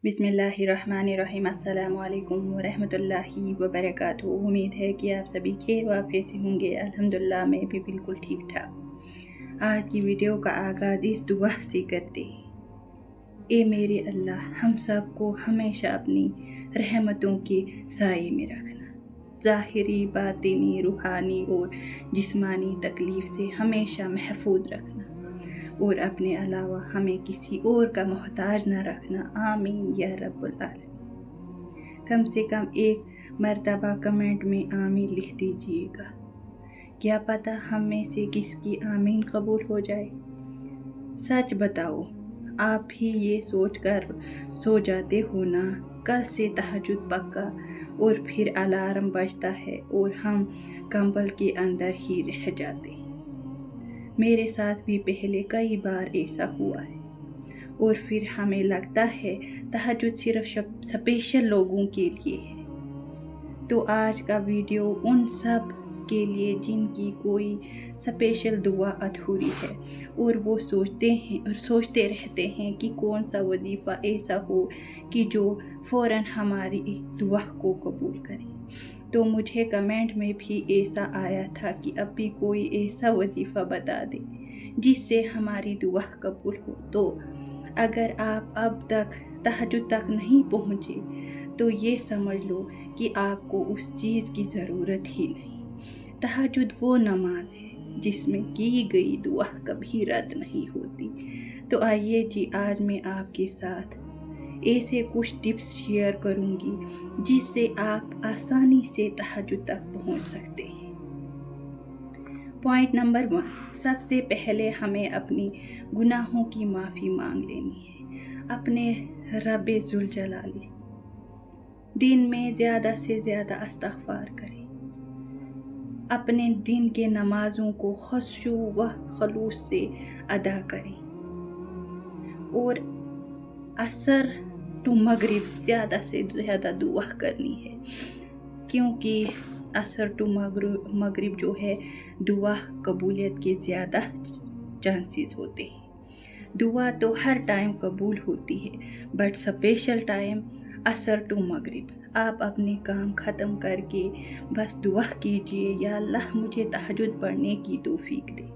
बिस्मिल्लाहिर्रहमानिर्रहीम। अस्सलामु अलैकुम वरहमतुल्लाहि वबरकातुहू। उम्मीद है कि आप सभी खैर वाफियत से होंगे। अल्हम्दुलिल्लाह मैं भी बिल्कुल ठीक ठाक। आज की वीडियो का आगाज़ इस दुआ से करते हैं। ए मेरे अल्लाह, हम सब को हमेशा अपनी रहमतों के साए में रखना। ज़ाहिरी, बातिनी, रूहानी और जिस्मानी तकलीफ़ से हमेशा महफूज रखना और अपने अलावा हमें किसी और का मोहताज न रखना। आमीन या रब्बुल आलमीन। कम से कम एक मर्तबा कमेंट में आमीन लिख दीजिएगा। क्या पता हम में से किसकी आमीन कबूल हो जाए। सच बताओ, आप भी ये सोच कर सो जाते हो ना, कल से तहज्जुद पक्का, और फिर अलार्म बजता है और हम कंबल के अंदर ही रह जाते हैं। मेरे साथ भी पहले कई बार ऐसा हुआ है और फिर हमें लगता है तहज्जुद सिर्फ स्पेशल लोगों के लिए है। तो आज का वीडियो उन सब के लिए जिनकी कोई स्पेशल दुआ अधूरी है और वो सोचते रहते हैं कि कौन सा वजीफ़ा ऐसा हो कि जो फ़ौरन हमारी दुआ को कबूल करे। तो मुझे कमेंट में भी ऐसा आया था कि अब भी कोई ऐसा वजीफ़ा बता दे जिससे हमारी दुआ कबूल हो। तो अगर आप अब तक तहज्जुद तक नहीं पहुँचे तो ये समझ लो कि आपको उस चीज़ की ज़रूरत ही नहीं। तहज्जुद वो नमाज है जिसमें की गई दुआ कभी रद्द नहीं होती। तो आइए जी, आज मैं आपके साथ ऐसे कुछ टिप्स शेयर करूंगी जिससे आप आसानी से तहज्जुद तक पहुंच सकते हैं। पॉइंट नंबर 1, सबसे पहले हमें अपनी गुनाहों की माफ़ी मांग लेनी है अपने रब्बे जुल जलाली से। दिन में ज़्यादा से ज़्यादा इस्तिग़फ़ार करें। अपने दिन के नमाज़ों को खुशू व खलूस से अदा करें और असर टू मगरिब ज़्यादा से ज़्यादा दुआ करनी है, क्योंकि असर टू मगरिब जो है दुआ कबूलियत के ज़्यादा चांसेस होते हैं। दुआ तो हर टाइम कबूल होती है, बट स्पेशल टाइम असर टू मगरिब। आप अपने काम ख़त्म करके बस दुआ कीजिए, या अल्लाह मुझे तहज्जुद पढ़ने की तौफीक दे।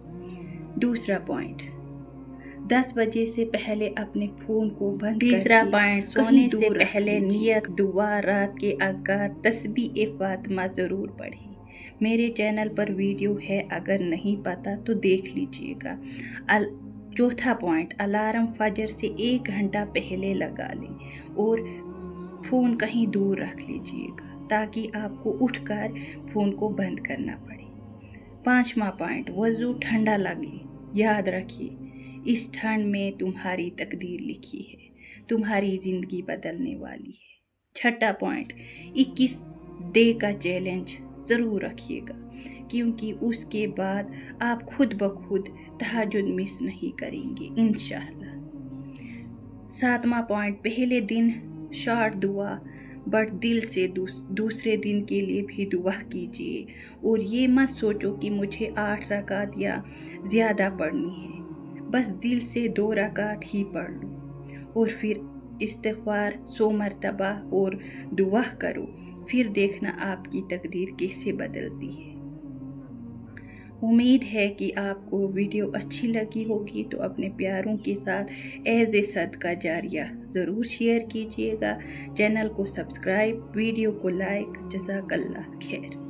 दूसरा पॉइंट, 10 बजे से पहले अपने फ़ोन को बंद करके तीसरा पॉइंट, सोने से पहले नियत, दुआ, रात के अज़कार, तस्बीह फ़ातिमा ज़रूर पढ़ें। मेरे चैनल पर वीडियो है, अगर नहीं पता तो देख लीजिएगा। चौथा पॉइंट, अलार्म फजर से 1 घंटा पहले लगा लें और फ़ोन कहीं दूर रख लीजिएगा ताकि आपको उठकर फ़ोन को बंद करना पड़े। 5वां पॉइंट, वज़ू ठंडा लगे। याद रखिए, इस ठंड में तुम्हारी तकदीर लिखी है, तुम्हारी ज़िंदगी बदलने वाली है। 6वां पॉइंट, 21 डे का चैलेंज ज़रूर रखिएगा, क्योंकि उसके बाद आप खुद ब खुद तहज्जुद मिस नहीं करेंगे इंशाअल्लाह। 7वां पॉइंट, पहले दिन शॉर्ट दुआ, बट दिल से दूसरे दिन के लिए भी दुआ कीजिए और ये मत सोचो कि मुझे 8 रकात या ज़्यादा पढ़नी है। बस दिल से 2 रकात ही पढ़ लो और फिर इस्तिग़फ़ार 100 मरतबा और दुआ करो, फिर देखना आपकी तकदीर कैसे बदलती है। उम्मीद है कि आपको वीडियो अच्छी लगी होगी, तो अपने प्यारों के साथ एज़ ए सदका जारिया ज़रूर शेयर कीजिएगा। चैनल को सब्सक्राइब, वीडियो को लाइक। जज़ाकल्लाह खैर।